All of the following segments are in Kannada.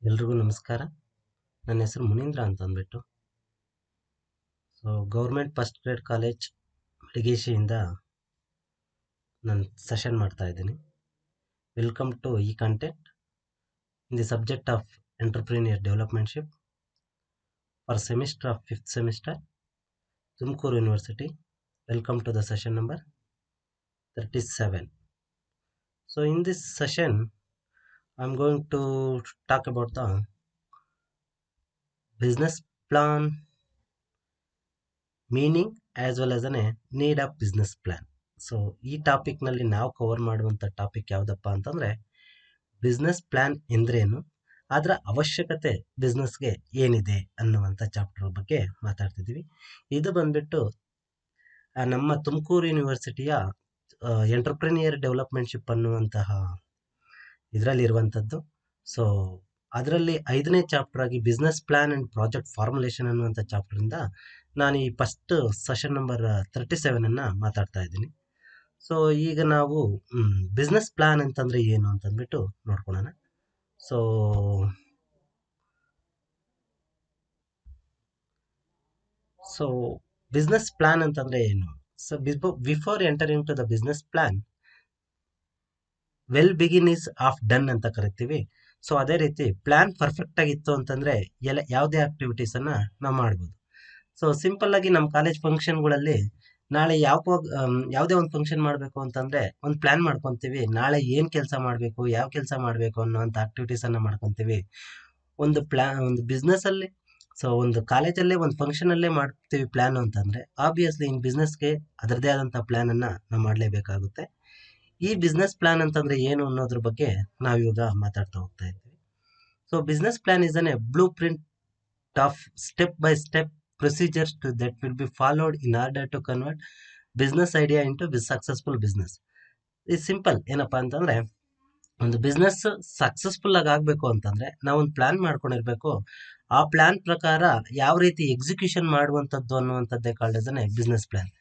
ಎಲ್ರಿಗೂ ನಮಸ್ಕಾರ. ನನ್ನ ಹೆಸರು ಮುನೀಂದ್ರ ಅಂತ ಅಂದ್ಬಿಟ್ಟು. ಗೌರ್ಮೆಂಟ್ ಫಸ್ಟ್ ಗ್ರೇಡ್ ಕಾಲೇಜ್ ಮಡಿಗೇಶಿಯಿಂದ ನಾನು ಸೆಷನ್ ಮಾಡ್ತಾ ಇದ್ದೀನಿ. ವೆಲ್ಕಮ್ ಟು ಈ content in the subject of entrepreneur developmentship for semester of 5th semester, Tumakuru university. Welcome to the session number 37. So in this session, I'm going to talk about the business plan, meaning as well as an need of business plan. So ಈ ಟಾಪಿಕ್ನಲ್ಲಿ ನಾವು ಕವರ್ ಮಾಡುವಂಥ ಟಾಪಿಕ್ ಯಾವುದಪ್ಪ ಅಂತಂದರೆ, ಬಿಸ್ನೆಸ್ ಪ್ಲಾನ್ ಎಂದ್ರೇನು, ಅದರ ಅವಶ್ಯಕತೆ ಬಿಸ್ನೆಸ್ಗೆ ಏನಿದೆ ಅನ್ನುವಂಥ ಚಾಪ್ಟರ್ ಬಗ್ಗೆ ಮಾತಾಡ್ತಿದ್ದೀವಿ. ಇದು ಬಂದ್ಬಿಟ್ಟು ನಮ್ಮ ತುಮಕೂರು ಯೂನಿವರ್ಸಿಟಿಯ ಎಂಟರ್ಪ್ರಿನಿಯರ್ ಡೆವಲಪ್ಮೆಂಟ್ಶಿಪ್ ಅನ್ನುವಂತಹ ಇದರಲ್ಲಿರುವಂಥದ್ದು. ಸೊ ಅದರಲ್ಲಿ 5ನೇ ಚಾಪ್ಟರ್ ಆಗಿ business plan and project formulation ಅನ್ನುವಂಥ ಚಾಪ್ಟರಿಂದ ನಾನು ಈ ಫಸ್ಟ್ ಸೆಷನ್ ನಂಬರ್ 37 ಮಾತಾಡ್ತಾ ಇದ್ದೀನಿ. ಸೊ ಈಗ ನಾವು ಬಿಸ್ನೆಸ್ ಪ್ಲಾನ್ ಅಂತಂದರೆ ಏನು ಅಂತಂದ್ಬಿಟ್ಟು ನೋಡ್ಕೊಳ್ಳೋಣ. ಸೊ ಬಿಸ್ನೆಸ್ ಪ್ಲಾನ್ ಅಂತಂದರೆ ಏನು? So before entering to the business plan, well begin is half done ಅಂತ ಕರಿತೀವಿ. ಸೊ ಅದೇ ರೀತಿ ಪ್ಲಾನ್ ಪರ್ಫೆಕ್ಟ್ ಆಗಿತ್ತು ಅಂತಂದರೆ ಯಾವುದೇ ಆಕ್ಟಿವಿಟೀಸನ್ನು ನಾವು ಮಾಡ್ಬೋದು. ಸೊ ಸಿಂಪಲ್ ಆಗಿ ನಮ್ಮ ಕಾಲೇಜ್ ಫಂಕ್ಷನ್ಗಳಲ್ಲಿ ನಾಳೆ ಯಾವುದೇ ಒಂದು ಫಂಕ್ಷನ್ ಮಾಡಬೇಕು ಅಂತಂದರೆ ಒಂದು ಪ್ಲ್ಯಾನ್ ಮಾಡ್ಕೊತೀವಿ. ನಾಳೆ ಏನು ಕೆಲಸ ಮಾಡಬೇಕು, ಯಾವ ಕೆಲಸ ಮಾಡಬೇಕು ಅನ್ನೋವಂಥ ಆಕ್ಟಿವಿಟೀಸನ್ನು ಮಾಡ್ಕೊತೀವಿ. ಒಂದು ಬಿಸ್ನೆಸ್ಸಲ್ಲಿ, ಸೊ ಒಂದು ಕಾಲೇಜಲ್ಲೇ ಒಂದು ಫಂಕ್ಷನಲ್ಲೇ ಮಾಡ್ತೀವಿ ಪ್ಲ್ಯಾನು ಅಂತಂದರೆ, ಆಬ್ವಿಯಸ್ಲಿ ಇನ್ ಬಿಸ್ನೆಸ್ಗೆ ಅದರದೇ ಆದಂಥ ಪ್ಲ್ಯಾನನ್ನು ನಾವು ಮಾಡಲೇಬೇಕಾಗುತ್ತೆ. ಈ ಬಿಸ್ನೆಸ್ ಪ್ಲಾನ್ ಅಂತಂದರೆ ಏನು ಅನ್ನೋದ್ರ ಬಗ್ಗೆ ನಾವಿವಾಗ ಮಾತಾಡ್ತಾ ಹೋಗ್ತಾ ಇದ್ದೀವಿ. So business plan is A blue print of step by step procedures that will be followed in order to convert business idea into successful business. ಇದು ಸಿಂಪಲ್. ಏನಪ್ಪ ಅಂತಂದರೆ, ಒಂದು ಬಿಸ್ನೆಸ್ ಸಕ್ಸಸ್ಫುಲ್ ಆಗಿ ಆಗಬೇಕು ಅಂತಂದರೆ ನಾವೊಂದು ಪ್ಲ್ಯಾನ್ ಮಾಡ್ಕೊಂಡಿರಬೇಕು. ಆ ಪ್ಲ್ಯಾನ್ ಪ್ರಕಾರ ಯಾವ ರೀತಿ ಎಕ್ಸಿಕ್ಯೂಷನ್ ಮಾಡುವಂಥದ್ದು ಅನ್ನುವಂಥದ್ದೇ ಕಾಲ್ಡ್ ಬಿಸ್ನೆಸ್ ಪ್ಲ್ಯಾನ್.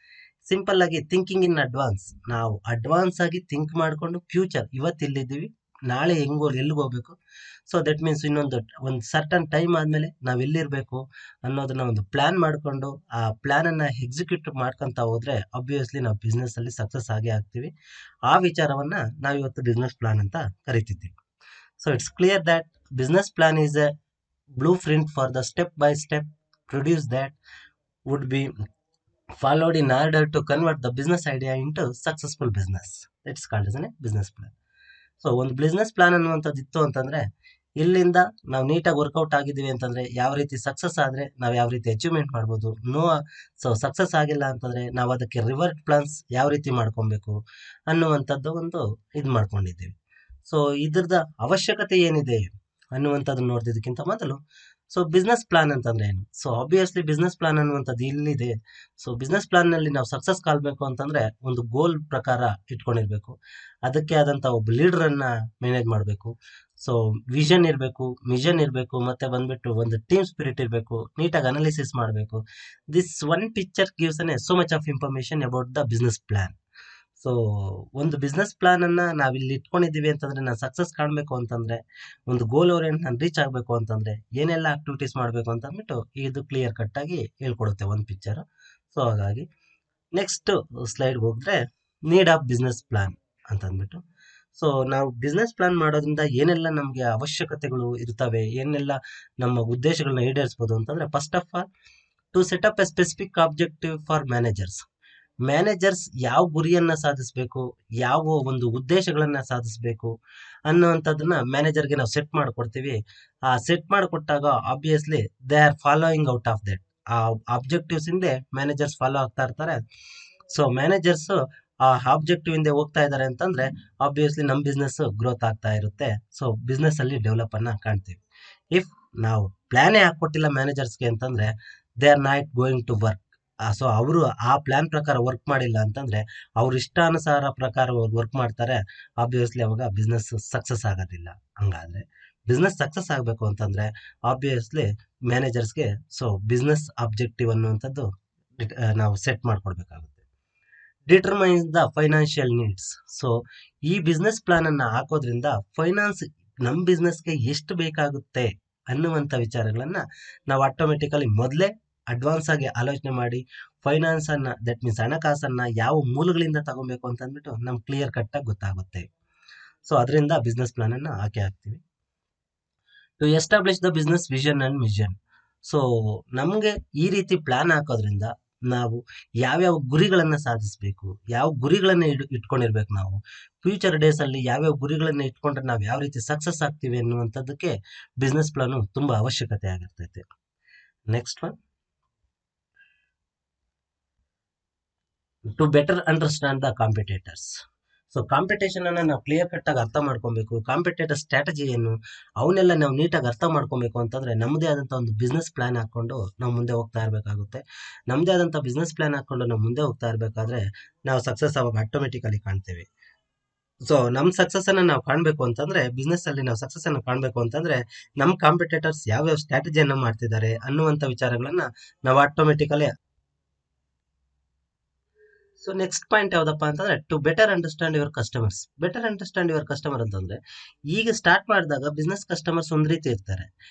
ಸಿಂಪಲ್ ಆಗಿ ಥಿಂಕಿಂಗ್ ಇನ್ ಅಡ್ವಾನ್ಸ್. ನಾವು ಅಡ್ವಾನ್ಸ್ ಆಗಿ ಥಿಂಕ್ ಮಾಡಿಕೊಂಡು ಫ್ಯೂಚರ್, ಇವತ್ತು ಇಲ್ಲಿದ್ದೀವಿ, ನಾಳೆ ಎಲ್ಲಿಗೆ ಹೋಗ್ಬೇಕು, ಸೊ ದಟ್ ಮೀನ್ಸ್ ಒಂದು ಸರ್ಟನ್ ಟೈಮ್ ಆದಮೇಲೆ ನಾವು ಎಲ್ಲಿರಬೇಕು ಅನ್ನೋದನ್ನ ಒಂದು ಪ್ಲ್ಯಾನ್ ಮಾಡಿಕೊಂಡು ಆ ಪ್ಲ್ಯಾನನ್ನು ಎಕ್ಸಿಕ್ಯೂಟ್ ಮಾಡ್ಕೊತಾ ಹೋದರೆ ಆಬ್ವಿಯಸ್ಲಿ ನಾವು ಬಿಸ್ನೆಸ್ಸಲ್ಲಿ ಸಕ್ಸಸ್ ಆಗೇ ಆಗ್ತೀವಿ. ಆ ವಿಚಾರವನ್ನು ನಾವಿವತ್ತು ಬಿಸ್ನೆಸ್ ಪ್ಲಾನ್ ಅಂತ ಕರಿತಿದ್ದೀವಿ. So it's clear that business plan is a blueprint for the step by step produce that would be followed in order to convert the business idea into successful business. It's called as a business plan. So ಒಂದು ಬಿಸ್ನೆಸ್ ಪ್ಲಾನ್ ಅನ್ನುವಂಥದ್ದು ಇತ್ತು ಅಂತಂದರೆ, ಇಲ್ಲಿಂದ ನಾವು ನೀಟಾಗಿ ವರ್ಕೌಟ್ ಆಗಿದ್ದೀವಿ ಅಂತಂದರೆ ಯಾವ ರೀತಿ ಸಕ್ಸಸ್ ಆದರೆ ನಾವು ಯಾವ ರೀತಿ ಅಚೀವ್ಮೆಂಟ್ ಮಾಡ್ಬೋದು, ಸೊ ಸಕ್ಸಸ್ ಆಗಿಲ್ಲ ಅಂತಂದರೆ ನಾವು ಅದಕ್ಕೆ ರಿವರ್ಟ್ ಪ್ಲಾನ್ಸ್ ಯಾವ ರೀತಿ ಮಾಡ್ಕೊಬೇಕು ಅನ್ನುವಂಥದ್ದು ಒಂದು ಇದು ಮಾಡ್ಕೊಂಡಿದ್ದೀವಿ. ಸೊ ಇದ್ರದ್ದು ಅವಶ್ಯಕತೆ ಏನಿದೆ ಅನ್ನುವಂಥದ್ದು ನೋಡ್ತಿದ್ದಕ್ಕಿಂತ ಮೊದಲು, ಸೊ ಬಿಸ್ನೆಸ್ ಪ್ಲಾನ್ ಅಂತಂದ್ರೆ ಏನು? ಸೊ ಆಬ್ವಿಯಸ್ಲಿ ಬಿಸ್ನೆಸ್ ಪ್ಲಾನ್ ಅನ್ನುವಂಥದ್ದು ಇಲ್ಲಿದೆ. ಸೊ ಬಿಸ್ನೆಸ್ ಪ್ಲಾನ್ನಲ್ಲಿ ನಾವು ಸಕ್ಸಸ್ ಕಾಲ್ಬೇಕು ಅಂತಂದರೆ ಒಂದು ಗೋಲ್ ಪ್ರಕಾರ ಇಟ್ಕೊಂಡಿರಬೇಕು. ಅದಕ್ಕೆ ಆದಂಥ ಒಬ್ಬ ಲೀಡ್ರನ್ನು ಮ್ಯಾನೇಜ್ ಮಾಡಬೇಕು. ಸೊ ವಿಷನ್ ಇರಬೇಕು, ಮಿಷನ್ ಇರಬೇಕು, ಮತ್ತು ಬಂದ್ಬಿಟ್ಟು ಒಂದು ಟೀಮ್ ಸ್ಪಿರಿಟ್ ಇರಬೇಕು, ನೀಟಾಗಿ ಅನಾಲಿಸಿಸ್ ಮಾಡಬೇಕು. This one picture gives so much of information about the business plan. So ಒಂದು ಬಿಸ್ನೆಸ್ ಪ್ಲಾನನ್ನು ನಾವಿಲ್ಲಿ ಇಟ್ಕೊಂಡಿದ್ದೀವಿ ಅಂತಂದರೆ, ನಾನು ಸಕ್ಸಸ್ ಕಾಣಬೇಕು ಅಂತಂದರೆ, ಒಂದು ಗೋಲ್ ಓರಿಯೆಂಟ್ ನಾನು ರೀಚ್ ಆಗಬೇಕು ಅಂತಂದರೆ ಏನೆಲ್ಲ ಆಕ್ಟಿವಿಟೀಸ್ ಮಾಡಬೇಕು ಅಂತ ಅಂದ್ಬಿಟ್ಟು ಇದು ಕ್ಲಿಯರ್ ಕಟ್ಟಾಗಿ ಹೇಳ್ಕೊಡುತ್ತೆ ಒಂದು ಪಿಕ್ಚರು. ಸೊ ಹಾಗಾಗಿ ನೆಕ್ಸ್ಟ್ ಸ್ಲೈಡ್ಗೆ ಹೋದರೆ ನೀಡ್ ಆಫ್ ಬಿಸ್ನೆಸ್ ಪ್ಲಾನ್ ಅಂತಂದ್ಬಿಟ್ಟು, ಸೊ ನಾವು ಬಿಸ್ನೆಸ್ ಪ್ಲಾನ್ ಮಾಡೋದ್ರಿಂದ ಏನೆಲ್ಲ ನಮಗೆ ಅವಶ್ಯಕತೆಗಳು ಇರ್ತವೆ, ಏನೆಲ್ಲ ನಮ್ಮ ಉದ್ದೇಶಗಳನ್ನ ಈಡೇರಿಸ್ಬೋದು ಅಂತಂದರೆ, first of all to set up a specific objective for managers ಯಾವ ಗುರಿಯನ್ನು ಸಾಧಿಸಬೇಕು, ಯಾವ ಒಂದು ಉದ್ದೇಶಗಳನ್ನು ಸಾಧಿಸಬೇಕು ಅನ್ನುವಂಥದ್ದನ್ನ ಮ್ಯಾನೇಜರ್ಗೆ ನಾವು ಸೆಟ್ ಮಾಡಿಕೊಡ್ತೀವಿ. ಆ ಸೆಟ್ ಮಾಡಿಕೊಟ್ಟಾಗ obviously they are following out of that. ಆ ಆಬ್ಜೆಕ್ಟಿವ್ಸ್ ಹಿಂದೆ ಮ್ಯಾನೇಜರ್ಸ್ ಫಾಲೋ ಆಗ್ತಾ ಇರ್ತಾರೆ. ಸೊ ಮ್ಯಾನೇಜರ್ಸ್ ಆ ಆಬ್ಜೆಕ್ಟಿವ್ ಹಿಂದೆ ಹೋಗ್ತಾ ಇದ್ದಾರೆ ಅಂತಂದರೆ ಆಬ್ವಿಯಸ್ಲಿ ನಮ್ಮ ಬಿಸ್ನೆಸ್ ಗ್ರೋತ್ ಆಗ್ತಾ ಇರುತ್ತೆ. ಸೊ ಬಿಸ್ನೆಸ್ಸಲ್ಲಿ ಡೆವಲಪನ್ನು ಕಾಣ್ತೀವಿ. ಇಫ್ ನಾವು ಪ್ಲ್ಯಾನೇ ಹಾಕ್ಕೊಟ್ಟಿಲ್ಲ ಮ್ಯಾನೇಜರ್ಸ್ಗೆ ಅಂತಂದರೆ they are not going to work. So ಅವರು ಆ ಪ್ಲ್ಯಾನ್ ಪ್ರಕಾರ ವರ್ಕ್ ಮಾಡಿಲ್ಲ ಅಂತಂದರೆ, ಅವ್ರ ಇಷ್ಟಾನುಸಾರ ಪ್ರಕಾರ ವರ್ಕ್ ಮಾಡ್ತಾರೆ, ಆಬ್ವಿಯಸ್ಲಿ ಅವಾಗ ಬಿಸ್ನೆಸ್ ಸಕ್ಸಸ್ ಆಗೋದಿಲ್ಲ. ಹಂಗಾದರೆ ಬಿಸ್ನೆಸ್ ಸಕ್ಸಸ್ ಆಗಬೇಕು ಅಂತಂದರೆ ಆಬ್ವಿಯಸ್ಲಿ ಮ್ಯಾನೇಜರ್ಸ್ಗೆ ಸೊ ಬಿಸ್ನೆಸ್ ಆಬ್ಜೆಕ್ಟಿವ್ ಅನ್ನುವಂಥದ್ದು ನಾವು ಸೆಟ್ ಮಾಡಿಕೊಡ್ಬೇಕಾಗುತ್ತೆ. Determines the financial needs. So ಈ ಬಿಸ್ನೆಸ್ ಪ್ಲಾನನ್ನು ಹಾಕೋದ್ರಿಂದ ಫೈನಾನ್ಸ್ ನಮ್ಮ ಬಿಸ್ನೆಸ್ಗೆ ಎಷ್ಟು ಬೇಕಾಗುತ್ತೆ ಅನ್ನುವಂಥ ವಿಚಾರಗಳನ್ನ ನಾವು ಆಟೋಮೆಟಿಕಲಿ ಮೊದಲೇ ಅಡ್ವಾನ್ಸ್ ಆಗಿ ಆಲೋಚನೆ ಮಾಡಿ ಫೈನಾನ್ಸ್ ಅನ್ನ, ದಟ್ ಮೀನ್ಸ್ ಹಣಕಾಸನ್ನ ಯಾವ ಮೂಲಗಳಿಂದ ತಗೊಬೇಕು ಅಂತ ಅಂದ್ಬಿಟ್ಟು ನಮ್ಗೆ ಕ್ಲಿಯರ್ ಕಟ್ ಆಗಿ ಗೊತ್ತಾಗುತ್ತೆ. ಸೊ ಅದರಿಂದ ಬಿಸ್ನೆಸ್ ಪ್ಲಾನ್ ಅನ್ನ ಹಾಕಿ ಹಾಕ್ತೀವಿ. To establish the business vision and mission. So ನಮಗೆ ಈ ರೀತಿ ಪ್ಲಾನ್ ಹಾಕೋದ್ರಿಂದ ನಾವು ಯಾವ್ಯಾವ ಗುರಿಗಳನ್ನ ಸಾಧಿಸಬೇಕು, ಯಾವ ಗುರಿಗಳನ್ನ ಇಟ್ಕೊಂಡಿರ್ಬೇಕು, ನಾವು ಫ್ಯೂಚರ್ ಡೇಸ್ ಅಲ್ಲಿ ಯಾವ್ಯಾವ ಗುರಿಗಳನ್ನ ಇಟ್ಕೊಂಡ್ರೆ ನಾವು ಯಾವ ರೀತಿ ಸಕ್ಸಸ್ ಆಗ್ತೀವಿ ಅನ್ನುವಂಥದ್ದಕ್ಕೆ ಬಿಸ್ನೆಸ್ ಪ್ಲಾನು ತುಂಬಾ ಅವಶ್ಯಕತೆ ಆಗಿರ್ತೈತೆ. Next one, to better understand the competitors. So competition ಅನ್ನ ನಾವು ಕ್ಲಿಯರ್ ಕಟ್ ಆಗಿ ಅರ್ಥ ಮಾಡ್ಕೊಬೇಕು. ಕಾಂಪಿಟೇಟರ್ ಸ್ಟ್ರಾಟಜಿ ಏನು, ಅವನ್ನೆಲ್ಲ ನಾವು ನೀಟಾಗಿ ಅರ್ಥ ಮಾಡ್ಕೊಬೇಕು ಅಂತಂದ್ರೆ ನಮ್ಮದೇ ಆದಂಥ ಒಂದು ಬಿಸ್ನೆಸ್ ಪ್ಲಾನ್ ಹಾಕೊಂಡು ನಾವು ಮುಂದೆ ಹೋಗ್ತಾ ಇರಬೇಕಾಗುತ್ತೆ. ನಮ್ಮದೇ ಆದಂಥ ಬಿಸ್ನೆಸ್ ಪ್ಲಾನ್ ಹಾಕೊಂಡು ನಾವು ಮುಂದೆ ಹೋಗ್ತಾ ಇರಬೇಕಾದ್ರೆ ನಾವು ಸಕ್ಸಸ್ ಅವಾಗ ಆಟೋಮೆಟಿಕಲಿ ಕಾಣ್ತೇವೆ. ಸೊ ನಮ್ಮ ಸಕ್ಸಸ್ ಅನ್ನ ನಾವು ಕಾಣಬೇಕು ಅಂತಂದ್ರೆ, ಬಿಸ್ನೆಸ್ ಅಲ್ಲಿ ನಾವು ಸಕ್ಸಸ್ ಅನ್ನು ಕಾಣಬೇಕು ಅಂತಂದ್ರೆ ನಮ್ಮ ಕಾಂಪಿಟೇಟರ್ಸ್ ಯಾವ್ಯಾವ ಸ್ಟ್ರಾಟಜಿಯನ್ನ ಮಾಡ್ತಿದ್ದಾರೆ ಅನ್ನುವಂಥ ವಿಚಾರಗಳನ್ನ ನಾವು ಆಟೋಮೆಟಿಕಲಿ. ಸೊ ನೆಕ್ಸ್ಟ್ ಪಾಯಿಂಟ್ ಯಾವ್ದಪ್ಪ ಅಂತಂದ್ರೆ, to better understand your customers. Better understand your customer ಅಂತಂದ್ರೆ, ಈಗ ಸ್ಟಾರ್ಟ್ ಮಾಡಿದಾಗ ಬಿಸ್ನೆಸ್ ಕಸ್ಟಮರ್ಸ್ ಒಂದ್ ರೀತಿ ಇರ್ತಾರೆ.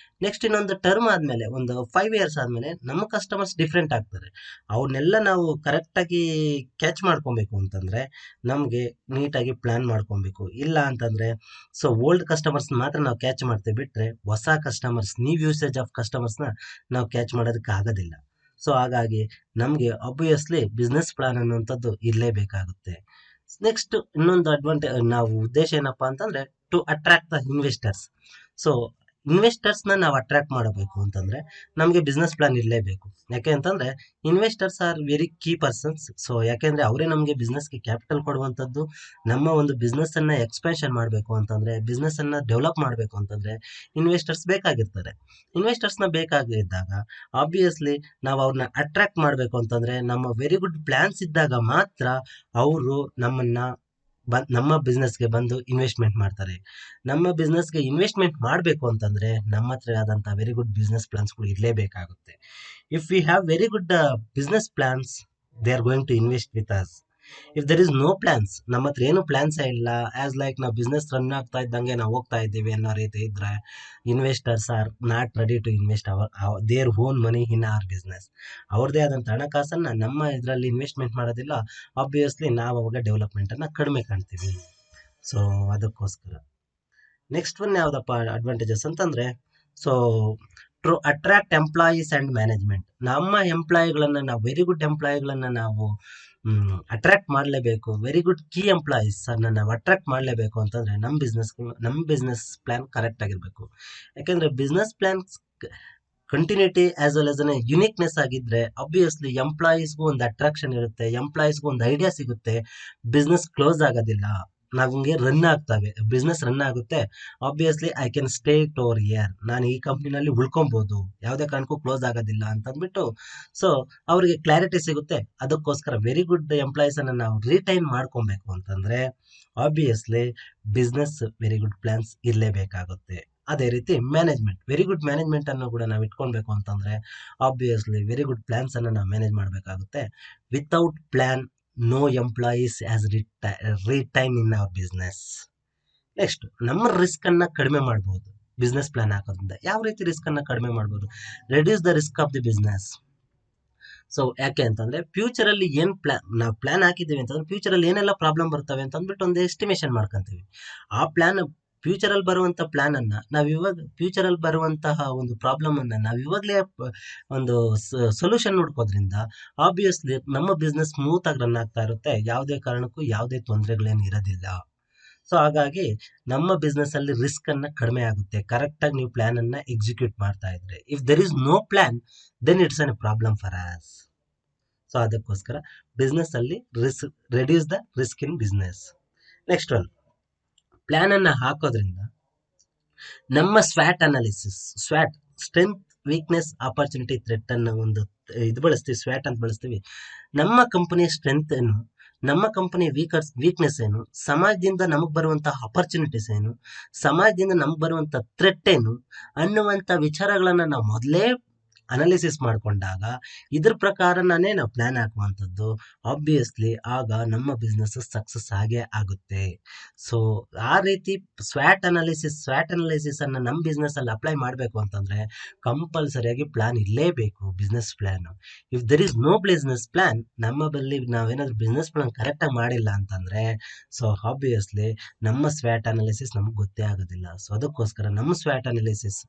ನೆಕ್ಸ್ಟ್ ಇನ್ನೊಂದು ಟರ್ಮ್ ಆದ್ಮೇಲೆ, ಒಂದು 5 years ಆದ್ಮೇಲೆ ನಮ್ಮ ಕಸ್ಟಮರ್ಸ್ ಡಿಫ್ರೆಂಟ್ ಆಗ್ತಾರೆ. ಅವನ್ನೆಲ್ಲ ನಾವು ಕರೆಕ್ಟ್ ಆಗಿ ಕ್ಯಾಚ್ ಮಾಡ್ಕೊಬೇಕು ಅಂತಂದ್ರೆ ನಮ್ಗೆ ನೀಟಾಗಿ ಪ್ಲಾನ್ ಮಾಡ್ಕೊಬೇಕು. ಇಲ್ಲ ಅಂತಂದ್ರೆ ಸೊ ಓಲ್ಡ್ ಕಸ್ಟಮರ್ಸ್ ಮಾತ್ರ ನಾವು ಕ್ಯಾಚ್ ಮಾಡ್ತೇವೆ, ಬಿಟ್ರೆ ಹೊಸ ಕಸ್ಟಮರ್ಸ್, ನ್ಯೂ ಯೂಸೇಜ್ ಆಫ್ ಕಸ್ಟಮರ್ಸ್ನ ನಾವು ಕ್ಯಾಚ್ ಮಾಡೋದಕ್ಕೆ ಆಗೋದಿಲ್ಲ. ಸೊ ಹಾಗಾಗಿ ನಮಗೆ ಆಬ್ವಿಯಸ್ಲಿ ಬಿಸ್ನೆಸ್ ಪ್ಲಾನ್ ಅನ್ನುವಂಥದ್ದು ಇರಲೇಬೇಕಾಗುತ್ತೆ. ನೆಕ್ಸ್ಟ್ ಇನ್ನೊಂದು ಅಡ್ವಾಂಟೇಜ್, ನಾವು ಉದ್ದೇಶ ಏನಪ್ಪಾ ಅಂತಂದ್ರೆ to attract the investors. So ಇನ್ವೆಸ್ಟರ್ಸ್ನ ನಾವು ಅಟ್ರಾಕ್ಟ್ ಮಾಡಬೇಕು ಅಂತಂದ್ರೆ ನಮಗೆ ಬಿಸ್ನೆಸ್ ಪ್ಲಾನ್ ಇರಲೇಬೇಕು. ಯಾಕೆ ಅಂತಂದ್ರೆ investors are very key persons. So ಯಾಕೆಂದ್ರೆ ಅವರೇ ನಮಗೆ ಬಿಸ್ನೆಸ್ಗೆ ಕ್ಯಾಪಿಟಲ್ ಕೊಡುವಂಥದ್ದು. ನಮ್ಮ ಒಂದು ಬಿಸ್ನೆಸ್ ಅನ್ನ ಎಕ್ಸ್ಪೆನ್ಷನ್ ಮಾಡಬೇಕು ಅಂತಂದ್ರೆ, ಬಿಸ್ನೆಸ್ ಅನ್ನ ಡೆವಲಪ್ ಮಾಡಬೇಕು ಅಂತಂದ್ರೆ ಇನ್ವೆಸ್ಟರ್ಸ್ ಬೇಕಾಗಿರ್ತಾರೆ. ಇನ್ವೆಸ್ಟರ್ಸ್ನ ಬೇಕಾಗಿದ್ದಾಗ ಆಬ್ವಿಯಸ್ಲಿ ನಾವು ಅವ್ರನ್ನ ಅಟ್ರಾಕ್ಟ್ ಮಾಡಬೇಕು ಅಂತಂದ್ರೆ ನಮ್ಮ ವೆರಿ ಗುಡ್ ಪ್ಲಾನ್ಸ್ ಇದ್ದಾಗ ಮಾತ್ರ ಅವರು ನಮ್ಮ ಬಿಸ್ನೆಸ್ಗೆ ಬಂದು ಇನ್ವೆಸ್ಟ್ಮೆಂಟ್ ಮಾಡ್ತಾರೆ. ನಮ್ಮ ಬಿಸ್ನೆಸ್ಗೆ ಇನ್ವೆಸ್ಟ್ಮೆಂಟ್ ಮಾಡಬೇಕು ಅಂತಂದ್ರೆ ನಮ್ಮ ಹತ್ರ ಆದಂಥ ವೆರಿ ಗುಡ್ ಬಿಸ್ನೆಸ್ ಪ್ಲಾನ್ಸ್ಗಳು ಇರಲೇಬೇಕಾಗುತ್ತೆ. If we have very good business plans, they are going to invest with us. If there is no plans, ನಮ್ಮ ಹತ್ರ ಏನು ಪ್ಲಾನ್ಸೇ ಇಲ್ಲ, ಆಸ್ ಲೈಕ್ ನಾವು ಬಿಸ್ನೆಸ್ ರನ್ ಆಗ್ತಾ ಇದ್ದಂಗೆ ನಾವು ಹೋಗ್ತಾ ಇದ್ದೀವಿ ಅನ್ನೋ ರೀತಿ ಇದ್ರೆ investors are not ready to invest their own money in our business. ಅವ್ರದೇ ಆದಂಥ ಹಣಕಾಸನ್ನ ನಮ್ಮ ಇದರಲ್ಲಿ ಇನ್ವೆಸ್ಟ್ಮೆಂಟ್ ಮಾಡೋದಿಲ್ಲ. ಆಬ್ವಿಯಸ್ಲಿ ನಾವು ಅವಾಗ ಡೆವಲಪ್ಮೆಂಟ್ ಅನ್ನ ಕಡಿಮೆ ಕಾಣ್ತೀವಿ. ಸೊ ಅದಕ್ಕೋಸ್ಕರ ನೆಕ್ಸ್ಟ್ ಒನ್ ಯಾವ್ದಪ್ಪ ಅಡ್ವಾಂಟೇಜಸ್ ಅಂತಂದ್ರೆ, so to attract employees and management. ನಮ್ಮ ಎಂಪ್ಲಾಯಿಗಳನ್ನ ನಾವು ವೆರಿ ಗುಡ್ ಎಂಪ್ಲಾಯಿಗಳನ್ನ ನಾವು ಅಟ್ರಾಕ್ಟ್ ಮಾಡಲೇಬೇಕು. ವೆರಿ ಗುಡ್ ಕೀ ಎಂಪ್ಲಾಯೀಸ್ ಅನ್ನ ನಾವು ಅಟ್ರಾಕ್ಟ್ ಮಾಡಲೇಬೇಕು ಅಂತಂದ್ರೆ ನಮ್ಮ ಬಿಸ್ನೆಸ್ ಪ್ಲಾನ್ ಕರೆಕ್ಟ್ ಆಗಿರ್ಬೇಕು. ಯಾಕೆಂದ್ರೆ business plan continuity as well as uniqueness ಆಗಿದ್ರೆ ಆಬ್ವಿಯಸ್ಲಿ ಎಂಪ್ಲಾಯೀಸ್ಗೂ ಒಂದು ಅಟ್ರಾಕ್ಷನ್ ಇರುತ್ತೆ, ಎಂಪ್ಲಾಯೀಸ್ಗೂ ಒಂದು ಐಡಿಯಾ ಸಿಗುತ್ತೆ, ಬಿಸ್ನೆಸ್ ಕ್ಲೋಸ್ ಆಗೋದಿಲ್ಲ, ನಮಗೆ ರನ್ ಆಗ್ತವೆ, ಬಿಸ್ನೆಸ್ ರನ್ ಆಗುತ್ತೆ. Obviously I can stay it over year, ನಾನು ಈ ಕಂಪ್ನಿನಲ್ಲಿ ಉಳ್ಕೊಬಹುದು, ಯಾವುದೇ ಕಾರಣಕ್ಕೂ ಕ್ಲೋಸ್ ಆಗೋದಿಲ್ಲ ಅಂತಂದ್ಬಿಟ್ಟು ಸೊ ಅವರಿಗೆ ಕ್ಲಾರಿಟಿ ಸಿಗುತ್ತೆ. ಅದಕ್ಕೋಸ್ಕರ ವೆರಿ ಗುಡ್ ಎಂಪ್ಲಾಯೀಸ್ ಅನ್ನ ನಾವು ರಿಟೈನ್ ಮಾಡ್ಕೊಬೇಕು ಅಂತಂದ್ರೆ obviously business very good plans ಇರಲೇಬೇಕಾಗುತ್ತೆ. ಅದೇ ರೀತಿ ಮ್ಯಾನೇಜ್ಮೆಂಟ್, ವೆರಿ ಗುಡ್ ಮ್ಯಾನೇಜ್ಮೆಂಟ್ ಅನ್ನು ಕೂಡ ನಾವು ಇಟ್ಕೊಳ್ಬೇಕು ಅಂತಂದ್ರೆ ಆಬ್ವಿಯಸ್ಲಿ ವೆರಿ ಗುಡ್ ಪ್ಲಾನ್ಸ್ ಅನ್ನು ನಾವು ಮ್ಯಾನೇಜ್ ಮಾಡಬೇಕಾಗುತ್ತೆ. Without plan no employees as retain in our business. Next, ನಮ್ಮ ರಿಸ್ಕ್ ಅನ್ನ ಕಡಿಮೆ ಮಾಡಬಹುದು ಬಿಸ್ನೆಸ್ ಪ್ಲಾನ್ ಹಾಕೋದ್ರಿಂದ. ಯಾವ ರೀತಿ ರಿಸ್ಕ್ ಅನ್ನ ಕಡಿಮೆ ಮಾಡಬಹುದು? Reduce the risk of the business. So ಯಾಕೆ ಅಂತಂದ್ರೆ ಫ್ಯೂಚರ್ ಅಲ್ಲಿ ಏನ್ ನಾವು ಪ್ಲಾನ್ ಹಾಕಿದ್ದೀವಿ ಅಂತಂದ್ರೆ ಫ್ಯೂಚರ್ ಅಲ್ಲಿ ಏನೆಲ್ಲ ಪ್ರಾಬ್ಲಮ್ ಬರ್ತವೆ ಅಂತ ಅಂದ್ಬಿಟ್ಟು ಒಂದು ಎಸ್ಟಿಮೇಷನ್ ಮಾಡ್ಕೊಂತೀವಿ. ಆ ಪ್ಲಾನ್ ಫ್ಯೂಚರ್ ಅಲ್ಲಿ ಬರುವಂತ ಪ್ಲಾನ್ ಅನ್ನ ನಾವು ಇವಾಗ, ಫ್ಯೂಚರ್ ಅಲ್ಲಿ ಬರುವಂತಹ ಒಂದು ಪ್ರಾಬ್ಲಮ್ ಅನ್ನ ನಾವು ಇವಾಗಲೇ ಒಂದು ಸೊಲ್ಯೂಷನ್ ನೋಡ್ಕೋದ್ರಿಂದ ಆಬ್ವಿಯಸ್ಲಿ ನಮ್ಮ ಬಿಸ್ನೆಸ್ ಸ್ಮೂತ್ ಆಗಿ ರನ್ ಆಗ್ತಾ ಇರುತ್ತೆ. ಯಾವುದೇ ಕಾರಣಕ್ಕೂ ಯಾವುದೇ ತೊಂದರೆಗಳೇನು ಇರೋದಿಲ್ಲ. ಸೊ ಹಾಗಾಗಿ ನಮ್ಮ ಬಿಸ್ನೆಸ್ ಅಲ್ಲಿ ರಿಸ್ಕ್ ಅನ್ನ ಕಡಿಮೆ ಆಗುತ್ತೆ ಕರೆಕ್ಟ್ ಆಗಿ ನೀವು ಪ್ಲಾನ್ ಅನ್ನ ಎಕ್ಸಿಕ್ಯೂಟ್ ಮಾಡ್ತಾ ಇದ್ರೆ. If there is no plan then it's an problem for us. So ಅದಕ್ಕೋಸ್ಕರ ಬಿಸ್ನೆಸ್ ಅಲ್ಲಿ reduce the risk in business. Next one, plan ಅನ್ನ ಹಾಕೋದ್ರಿಂದ ನಮ್ಮ ಸ್ವ್ಯಾಟ್ analysis, ಸ್ವ್ಯಾಟ್ strength, weakness, opportunity, threat ಅನ್ನೋ ಒಂದು ಇದು ಬಳಸ್ತೀವಿ, ಸ್ವ್ಯಾಟ್ ಅಂತ ಬಳಸ್ತೀವಿ. ನಮ್ಮ ಕಂಪನಿಯ ಸ್ಟ್ರೆಂತ್ ಏನು, ನಮ್ಮ ಕಂಪನಿ ವೀಕ್ನೆಸ್ ಏನು, ಸಮಾಜದಿಂದ ನಮಗೆ ಬರುವಂತಹ ಅಪರ್ಚುನಿಟೀಸ್ ಏನು, ಸಮಾಜದಿಂದ ನಮ್ಗೆ ಬರುವಂಥ ಥ್ರೆಟ್ ಏನು ಅನ್ನುವಂಥ ವಿಚಾರಗಳನ್ನ ನಾವು ಮೊದಲೇ ಅನಾಲಿಸಿಸ್ ಮಾಡ್ಕೊಂಡಾಗ ಇದ್ರ ಪ್ರಕಾರನೇ ನಾವು ಪ್ಲಾನ್ ಹಾಕುವಂಥದ್ದು, ಆಬ್ವಿಯಸ್ಲಿ ಆಗ ನಮ್ಮ ಬಿಸ್ನೆಸ್ ಸಕ್ಸಸ್ ಆಗೇ ಆಗುತ್ತೆ. ಸೊ ಆ ರೀತಿ ಸ್ವ್ಯಾಟ್ ಅನಾಲಿಸಿಸ್ ಅನ್ನ ನಮ್ಮ ಬಿಸ್ನೆಸ್ ಅಲ್ಲಿ ಅಪ್ಲೈ ಮಾಡಬೇಕು ಅಂತಂದ್ರೆ ಕಂಪಲ್ಸರಿಯಾಗಿ ಪ್ಲಾನ್ ಇರಲೇಬೇಕು, business plan. If there is no business plan, ನಮ್ಮ ಬಳಿ ನಾವೇನಾದ್ರೂ ಬಿಸ್ನೆಸ್ ಪ್ಲಾನ್ ಕರೆಕ್ಟಾಗಿ ಮಾಡಿಲ್ಲ ಅಂತಂದ್ರೆ ಸೊ ಆಬ್ವಿಯಸ್ಲಿ ನಮ್ಮ ಸ್ವ್ಯಾಟ್ ಅನಾಲಿಸಿಸ್ ನಮ್ಗೆ ಗೊತ್ತೇ ಆಗೋದಿಲ್ಲ. ಸೊ ಅದಕ್ಕೋಸ್ಕರ ನಮ್ಮ ಸ್ವ್ಯಾಟ್ ಅನಾಲಿಸಿಸ್,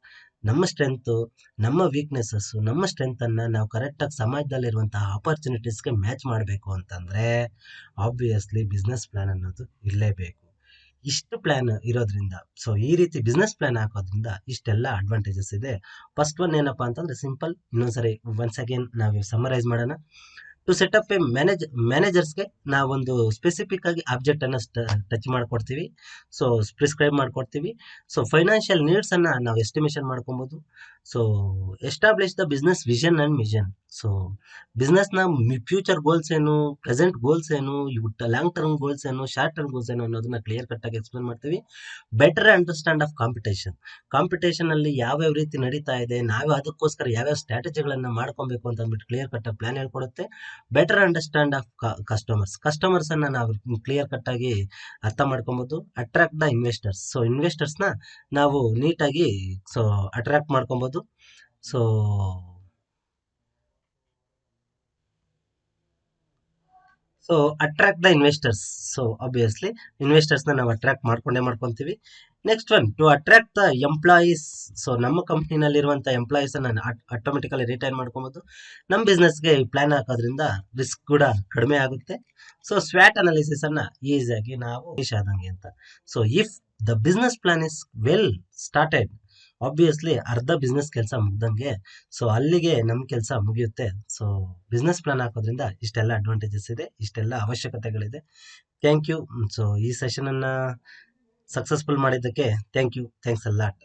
ನಮ್ಮ ಸ್ಟ್ರೆಂತು, ನಮ್ಮ ವೀಕ್ನೆಸಸ್, ನಮ್ಮ ಸ್ಟ್ರೆಂತನ್ನು ನಾವು ಕರೆಕ್ಟಾಗಿ ಸಮಾಜದಲ್ಲಿರುವಂತಹ ಆಪರ್ಚುನಿಟೀಸ್ಗೆ ಮ್ಯಾಚ್ ಮಾಡಬೇಕು ಅಂತಂದರೆ ಆಬ್ವಿಯಸ್ಲಿ ಬಿಸ್ನೆಸ್ ಪ್ಲಾನ್ ಅನ್ನೋದು ಇರಲೇಬೇಕು. ಇಷ್ಟು ಪ್ಲಾನ್ ಇರೋದ್ರಿಂದ, ಸೊ ಈ ರೀತಿ ಬಿಸ್ನೆಸ್ ಪ್ಲಾನ್ ಹಾಕೋದ್ರಿಂದ ಇಷ್ಟೆಲ್ಲ ಅಡ್ವಾಂಟೇಜಸ್ ಇದೆ. ಫಸ್ಟ್ ಒನ್ ಏನಪ್ಪಾ ಅಂತಂದ್ರೆ ಸಿಂಪಲ್, ಇನ್ನೊಂದ್ಸರಿ ಒನ್ಸ್ ಅಗೇನ್ ನಾವು ಸಮರೈಸ್ ಮಾಡೋಣ. ಟು ಸೆಟಪ್ ಎ ಮ್ಯಾನೇಜರ್ಸ್ಗೆ ನಾವೊಂದು ಸ್ಪೆಸಿಫಿಕ್ ಆಗಿ ಆಬ್ಜೆಕ್ಟ್ ಅನ್ನ ಟಚ್ ಮಾಡ್ಕೊಡ್ತೀವಿ, ಸೊ ಪ್ರಿಸ್ಕ್ರೈಬ್ ಮಾಡ್ಕೊಡ್ತೀವಿ. ಸೊ ಫೈನಾನ್ಷಿಯಲ್ ನೀಡ್ಸ್ ಅನ್ನ ನಾವು ಎಸ್ಟಿಮೇಷನ್ ಮಾಡ್ಕೊಬೋದು. So establish the business vision and mission. So ಬಿಸ್ನೆಸ್ನ ಫ್ಯೂಚರ್ ಗೋಲ್ಸ್ ಏನು, ಪ್ರೆಸೆಂಟ್ ಗೋಲ್ಸ್ ಏನು, ಲಾಂಗ್ ಟರ್ಮ್ ಗೋಲ್ಸ್ ಏನು, ಶಾರ್ಟ್ ಟರ್ಮ್ ಗೋಲ್ಸ್ ಏನು ಅನ್ನೋದನ್ನ ಕ್ಲಿಯರ್ ಕಟ್ ಆಗಿ ಎಕ್ಸ್ಪ್ಲೇನ್ ಮಾಡ್ತೀವಿ. ಬೆಟರ್ ಅಂಡರ್ಸ್ಟ್ಯಾಂಡ್ ಆಫ್ ಕಾಂಪಿಟೇಷನ್ ಅಲ್ಲಿ ಯಾವ್ಯಾವ ರೀತಿ ನಡೀತಾ ಇದೆ, ನಾವು ಅದಕ್ಕೋಸ್ಕರ ಯಾವ್ಯಾವ ಸ್ಟ್ರಾಟಜಿಗಳನ್ನ ಮಾಡ್ಕೊಬೇಕು ಅಂತ ಅಂದ್ಬಿಟ್ಟು ಕ್ಲಿಯರ್ ಕಟ್ ಆಗಿ ಪ್ಲಾನ್ ಹೇಳ್ಕೊಡುತ್ತೆ. ಬೆಟರ್ ಅಂಡರ್ಸ್ಟ್ಯಾಂಡ್ ಆಫ್ ಕಸ್ಟಮರ್ಸ್ ಅನ್ನ ನಾವು ಕ್ಲಿಯರ್ ಕಟ್ ಆಗಿ ಅರ್ಥ ಮಾಡ್ಕೊಬಹುದು. Attract the investors. ಸೊ ಇನ್ವೆಸ್ಟರ್ಸ್ನ ನಾವು ನೀಟಾಗಿ ಸೊ ಅಟ್ರಾಕ್ಟ್ ಮಾಡ್ಕೊಬಹುದು. So attract the investors. So obviously ಇನ್ವೆಸ್ಟರ್ಸ್ನ ನಾವು ಅಟ್ರಾಕ್ಟ್ ಮಾಡ್ಕೊಂತೀವಿ. Next one, to attract the employees. So ನಮ್ಮ ಕಂಪ್ನಿನಲ್ಲಿರುವಂಥ ಎಂಪ್ಲಾಯೀಸನ್ನು ಆಟೋಮೆಟಿಕಲಿ ರಿಟೈನ್ ಮಾಡ್ಕೊಬೋದು. ನಮ್ಮ ಬಿಸ್ನೆಸ್ಗೆ ಪ್ಲಾನ್ ಹಾಕೋದ್ರಿಂದ ರಿಸ್ಕ್ ಕೂಡ ಕಡಿಮೆ ಆಗುತ್ತೆ. ಸೊ ಸ್ವ್ಯಾಟ್ ಅನಾಲಿಸಿಸ್ ಅನ್ನ ಈಸಿಯಾಗಿ ನಾವು ಆದಂಗೆ ಅಂತ. So if the business plan is well started, obviously ಅರ್ಧ ಬಿಸ್ನೆಸ್ ಕೆಲಸ ಮುಗ್ದಂಗೆ. ಸೊ ಅಲ್ಲಿಗೆ ನಮ್ಮ ಕೆಲಸ ಮುಗಿಯುತ್ತೆ. ಸೊ ಬಿಸ್ನೆಸ್ ಪ್ಲಾನ್ ಹಾಕೋದ್ರಿಂದ ಇಷ್ಟೆಲ್ಲ ಅಡ್ವಾಂಟೇಜಸ್ ಇದೆ, ಇಷ್ಟೆಲ್ಲ ಅವಶ್ಯಕತೆಗಳಿದೆ. Thank you. ಸೊ ಈ ಸೆಷನನ್ನು ಸಕ್ಸಸ್ಫುಲ್ ಮಾಡಿದ್ದಕ್ಕೆ thank you, thanks a lot.